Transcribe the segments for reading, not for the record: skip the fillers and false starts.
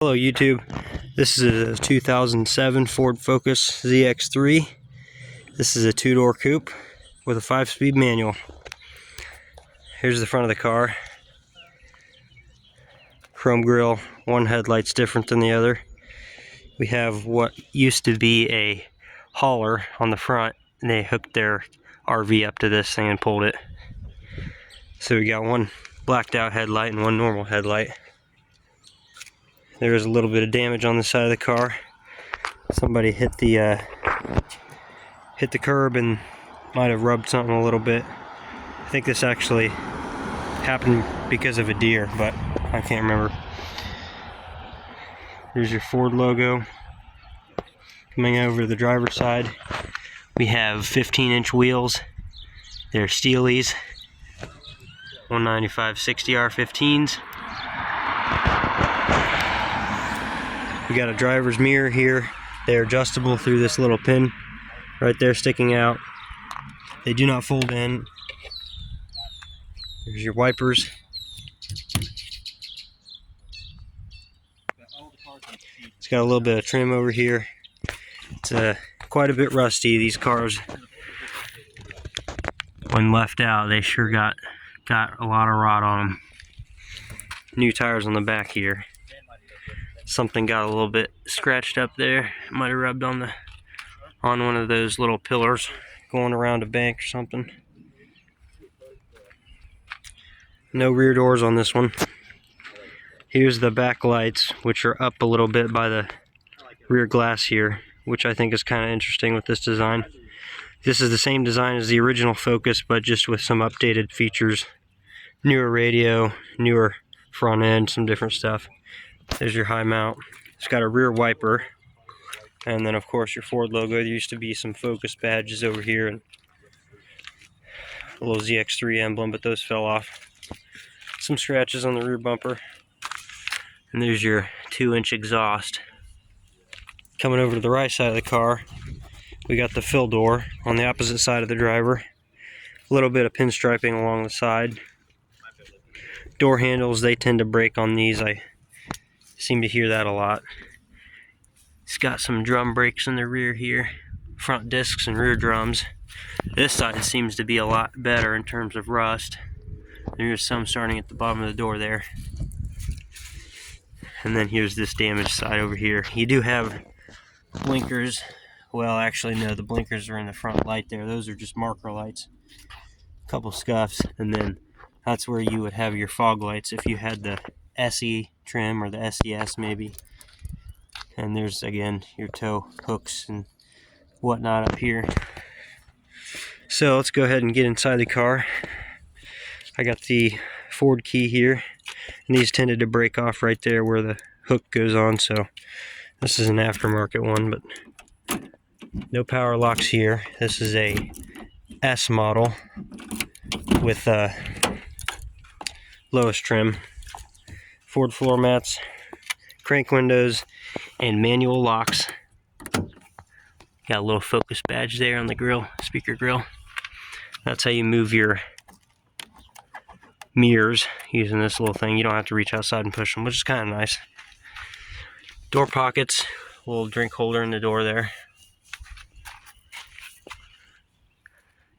Hello YouTube, this is a 2007 Ford Focus ZX3. This is a two-door coupe with a 5-speed manual. Here's the front of the car. Chrome grille, one headlight's different than the other. We have what used to be a hauler on the front, and they hooked their RV up to this thing and pulled it. So we got one blacked out headlight and one normal headlight. There is a little bit of damage on the side of the car. Somebody hit the curb and might have rubbed something a little bit. I think this actually happened because of a deer, but I can't remember. Here's your Ford logo. Coming over to the driver's side, we have 15-inch wheels. They're Steelies, 195/60 R15s. We got a driver's mirror here. They're adjustable through this little pin right there sticking out. They do not fold in. There's your wipers. It's got a little bit of trim over here. It's quite a bit rusty. These cars, when left out, they sure got a lot of rot on them. New tires on the back here. Something got a little bit scratched up there. Might have rubbed on one of those little pillars going around a bank or something. No rear doors on this one. Here's the back lights, which are up a little bit by the rear glass here, which I think is kind of interesting with this design. This is the same design as the original Focus, but just with some updated features. Newer radio, newer front end, some different stuff. There's your high mount. It's got a rear wiper, and then of course your Ford logo. There used to be some Focus badges over here and a little ZX3 emblem, but those fell off. Some scratches on the rear bumper, and there's your 2-inch exhaust. Coming over to the right side of the car, we got the fill door on the opposite side of the driver. A little bit of pinstriping along the side. Door handles, they tend to break on these. I seem to hear that a lot. It's got some drum brakes in the rear here, front discs and rear drums. This side seems to be a lot better in terms of rust. There's some starting at the bottom of the door there. And then here's this damaged side over here. You do have blinkers. Well, actually no, the blinkers are in the front light there. Those are just marker lights. A couple scuffs, and then that's where you would have your fog lights if you had the SE trim or the SES maybe. And there's again your tow hooks and whatnot up here. So let's go ahead and get inside the car. I got the Ford key here, and these tended to break off right there where the hook goes on, so this is an aftermarket one, but no power locks here. This is a S model with lowest trim. Ford floor mats, crank windows, and manual locks. Got a little Focus badge there on the grill, speaker grill. That's how you move your mirrors using this little thing. You don't have to reach outside and push them, which is kind of nice. Door pockets, a little drink holder in the door there.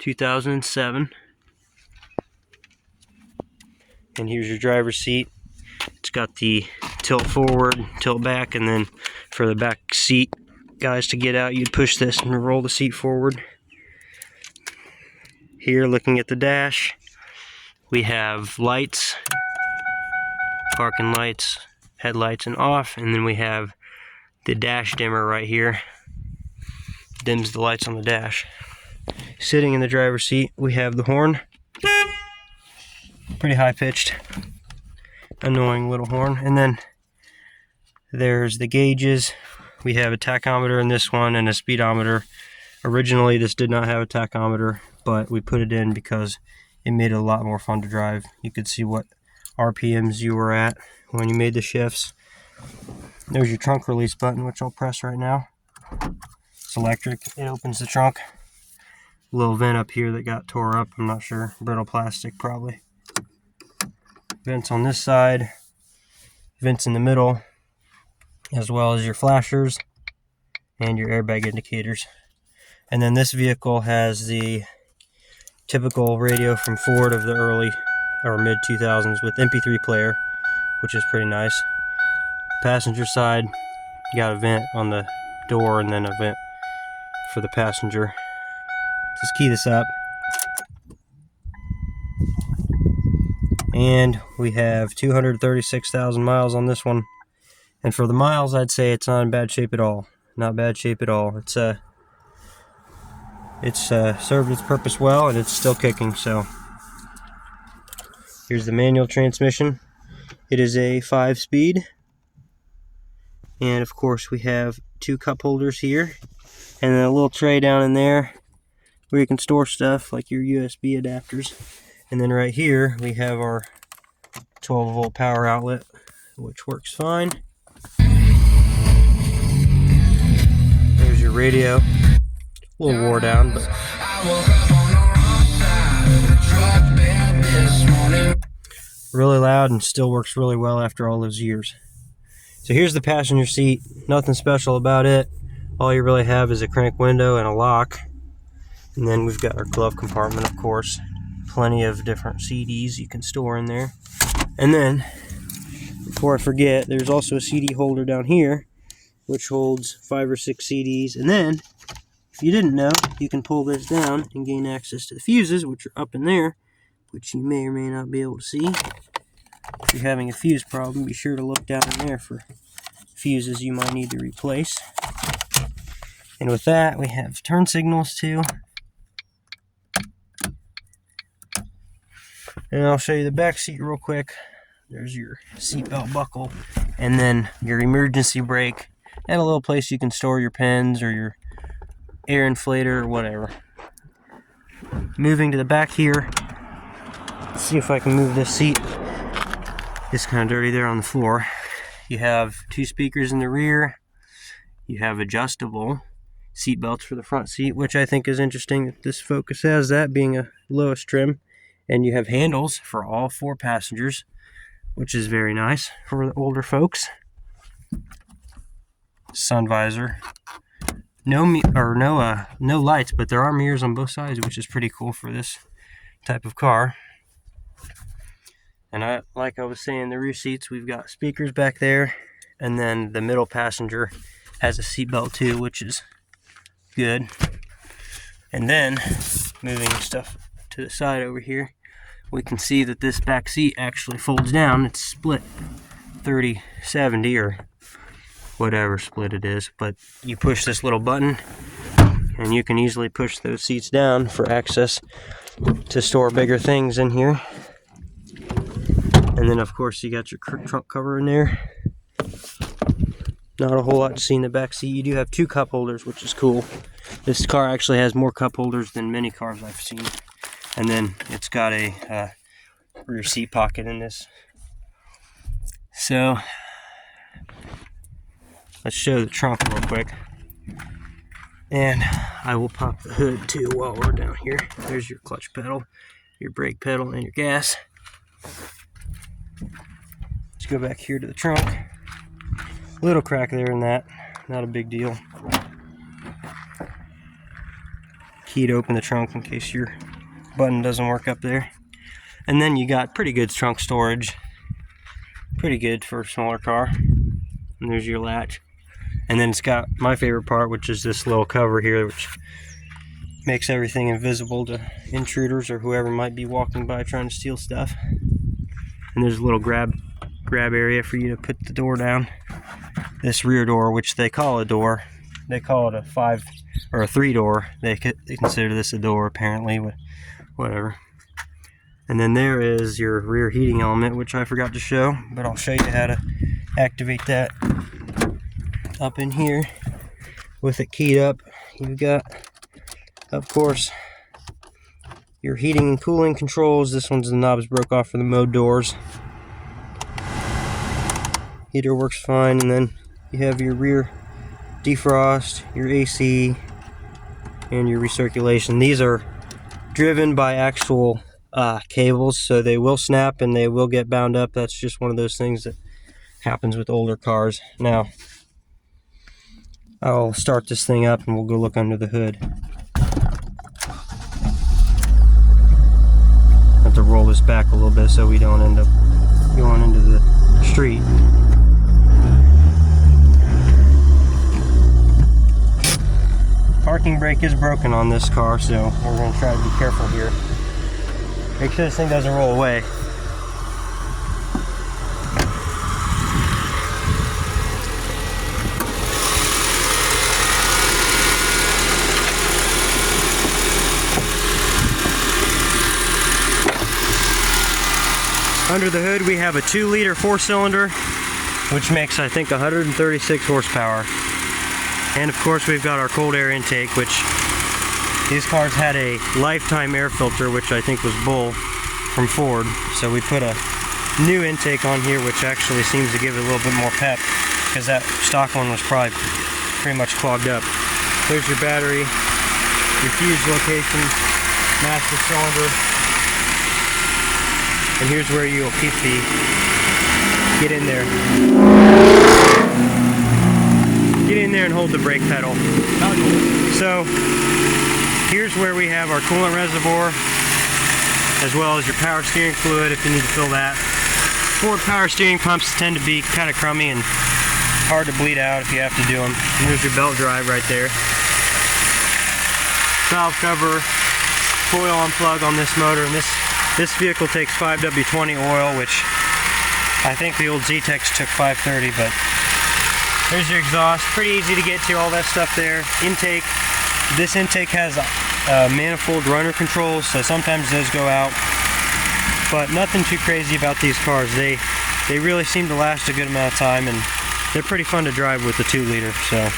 2007. And here's your driver's seat. It's got the tilt forward, tilt back, and then for the back seat guys to get out, you'd push this and roll the seat forward. Here, looking at the dash, we have lights, parking lights, headlights and off, and then we have the dash dimmer right here. Dims the lights on the dash. Sitting in the driver's seat, we have the horn. Pretty high-pitched, annoying little horn. And then there's the gauges. We have a tachometer in this one and a speedometer. Originally this did not have a tachometer, but we put it in because it made it a lot more fun to drive. You could see what RPMs you were at when you made the shifts. There's your trunk release button, which I'll press right now. It's electric. It opens the trunk. A little vent up here that got tore up, I'm not sure. Brittle plastic probably. Vents on this side, vents in the middle, as well as your flashers and your airbag indicators. And then this vehicle has the typical radio from Ford of the early or mid 2000s with MP3 player, which is pretty nice. Passenger side, you got a vent on the door and then a vent for the passenger. Just key this up. And we have 236,000 miles on this one. And for the miles, I'd say it's not in bad shape at all. Not bad shape at all. It's served its purpose well, and it's still kicking. So here's the manual transmission. It is a 5-speed, and of course we have 2 cup holders here, and then a little tray down in there where you can store stuff like your USB adapters. And then right here we have our 12-volt power outlet, which works fine. There's your radio. A little wore down, but really loud and still works really well after all those years. So here's the passenger seat. Nothing special about it. All you really have is a crank window and a lock. And then we've got our glove compartment, of course. Plenty of different CDs you can store in there. And then, before I forget, there's also a CD holder down here, which holds 5 or 6 CDs. And then, if you didn't know, you can pull this down and gain access to the fuses, which are up in there, which you may or may not be able to see. If you're having a fuse problem, be sure to look down in there for fuses you might need to replace. And with that, we have turn signals too. And I'll show you the back seat real quick. There's your seatbelt buckle, and then your emergency brake, and a little place you can store your pens or your air inflator or whatever. Moving to the back here, let's see if I can move this seat. It's kind of dirty there on the floor. You have 2 speakers in the rear. You have adjustable seat belts for the front seat, which I think is interesting that this Focus has that, being a lowest trim. And you have handles for all 4 passengers, which is very nice for the older folks. Sun visor. No lights, but there are mirrors on both sides, which is pretty cool for this type of car. And like I was saying, the rear seats, we've got speakers back there, and then the middle passenger has a seatbelt too, which is good. And then moving stuff to the side over here, we can see that this back seat actually folds down. It's split 30-70 or whatever split it is, but you push this little button and you can easily push those seats down for access to store bigger things in here. And then of course you got your trunk cover in there. Not a whole lot to see in the back seat. You do have 2 cup holders, which is cool. This car actually has more cup holders than many cars I've seen. And then it's got a rear seat pocket in this. So let's show the trunk real quick. And I will pop the hood too while we're down here. There's your clutch pedal, your brake pedal, and your gas. Let's go back here to the trunk. Little crack there in that, not a big deal. Key to open the trunk in case your button doesn't work up there. And then you got pretty good trunk storage. Pretty good for a smaller car. And there's your latch. And then it's got my favorite part, which is this little cover here, which makes everything invisible to intruders or whoever might be walking by trying to steal stuff. And there's a little grab area for you to put the door down. This rear door, which they call a door, they call it a 5 or a 3 door. They consider this a door apparently, but whatever. And then there is your rear heating element, which I forgot to show, but I'll show you how to activate that up in here with it keyed up. You've got, of course, your heating and cooling controls. This one's the knobs broke off for the mode doors. Heater works fine, and then you have your rear defrost, your AC, and your recirculation. These are driven by actual cables, so they will snap and they will get bound up. That's just one of those things that happens with older cars. Now, I'll start this thing up and we'll go look under the hood. Have to roll this back a little bit so we don't end up going into the street. Parking brake is broken on this car, so we're going to try to be careful here. Make sure this thing doesn't roll away. Under the hood we have a 2-liter 4-cylinder, which makes, I think, 136 horsepower. And of course we've got our cold air intake, which these cars had a lifetime air filter, which I think was bull from Ford. So we put a new intake on here, which actually seems to give it a little bit more pep, because that stock one was probably pretty much clogged up. There's your battery, your fuse location, master cylinder. And here's where you'll keep the, get in there and hold the brake pedal. So here's where we have our coolant reservoir, as well as your power steering fluid if you need to fill that. Ford power steering pumps tend to be kind of crummy and hard to bleed out if you have to do them. And there's your belt drive right there. Valve cover, coil on plug on this motor, and this vehicle takes 5W20 oil, which I think the old Z-Tex took 530, but there's your exhaust. Pretty easy to get to, all that stuff there. Intake. This intake has manifold runner controls, so sometimes those go out, but nothing too crazy about these cars. They really seem to last a good amount of time, and they're pretty fun to drive with the 2-liter. So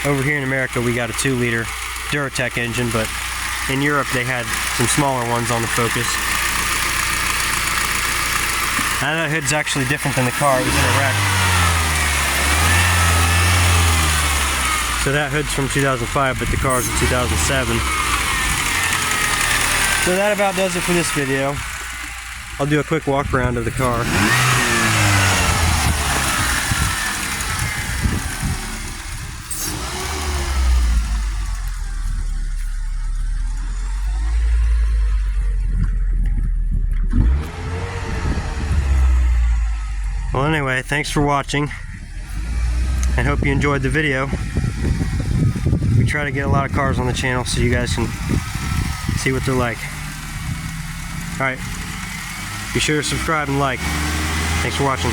over here in America we got a 2-liter Duratec engine, but in Europe they had some smaller ones on the Focus. Now that hood's actually different than the car. It was in a wreck. So that hood's from 2005, but the car's in 2007. So that about does it for this video. I'll do a quick walk around of the car. Well, anyway, thanks for watching. I hope you enjoyed the video. We try to get a lot of cars on the channel so you guys can see what they're like. Alright, be sure to subscribe and like. Thanks for watching.